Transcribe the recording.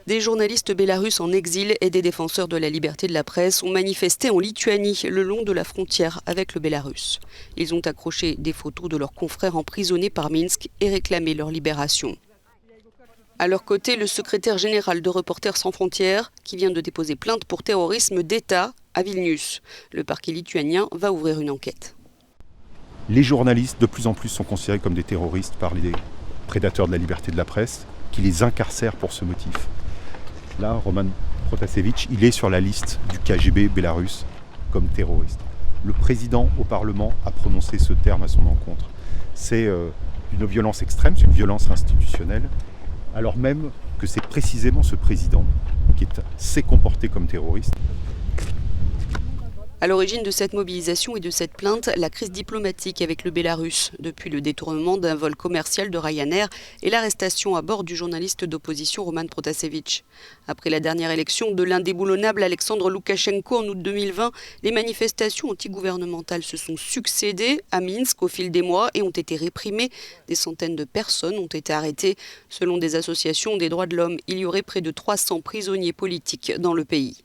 Des journalistes bélarusses en exil et des défenseurs de la liberté de la presse ont manifesté en Lituanie, le long de la frontière avec le Bélarus. Ils ont accroché des photos de leurs confrères emprisonnés par Minsk et réclamé leur libération. À leur côté, le secrétaire général de Reporters sans frontières, qui vient de déposer plainte pour terrorisme d'État à Vilnius. Le parquet lituanien va ouvrir une enquête. Les journalistes, de plus en plus, sont considérés comme des terroristes par les prédateurs de la liberté de la presse, qui les incarcèrent pour ce motif. Là, Roman Protasevich, il est sur la liste du KGB bélarus comme terroriste. Le président au Parlement a prononcé ce terme à son encontre. C'est une violence extrême, c'est une violence institutionnelle, alors même que c'est précisément ce président qui s'est comporté comme terroriste. À l'origine de cette mobilisation et de cette plainte, la crise diplomatique avec le Bélarus, depuis le détournement d'un vol commercial de Ryanair et l'arrestation à bord du journaliste d'opposition Roman Protasevich. Après la dernière élection de l'indéboulonnable Alexandre Loukachenko en août 2020, les manifestations antigouvernementales se sont succédées à Minsk au fil des mois et ont été réprimées. Des centaines de personnes ont été arrêtées. Selon des associations des droits de l'homme, il y aurait près de 300 prisonniers politiques dans le pays.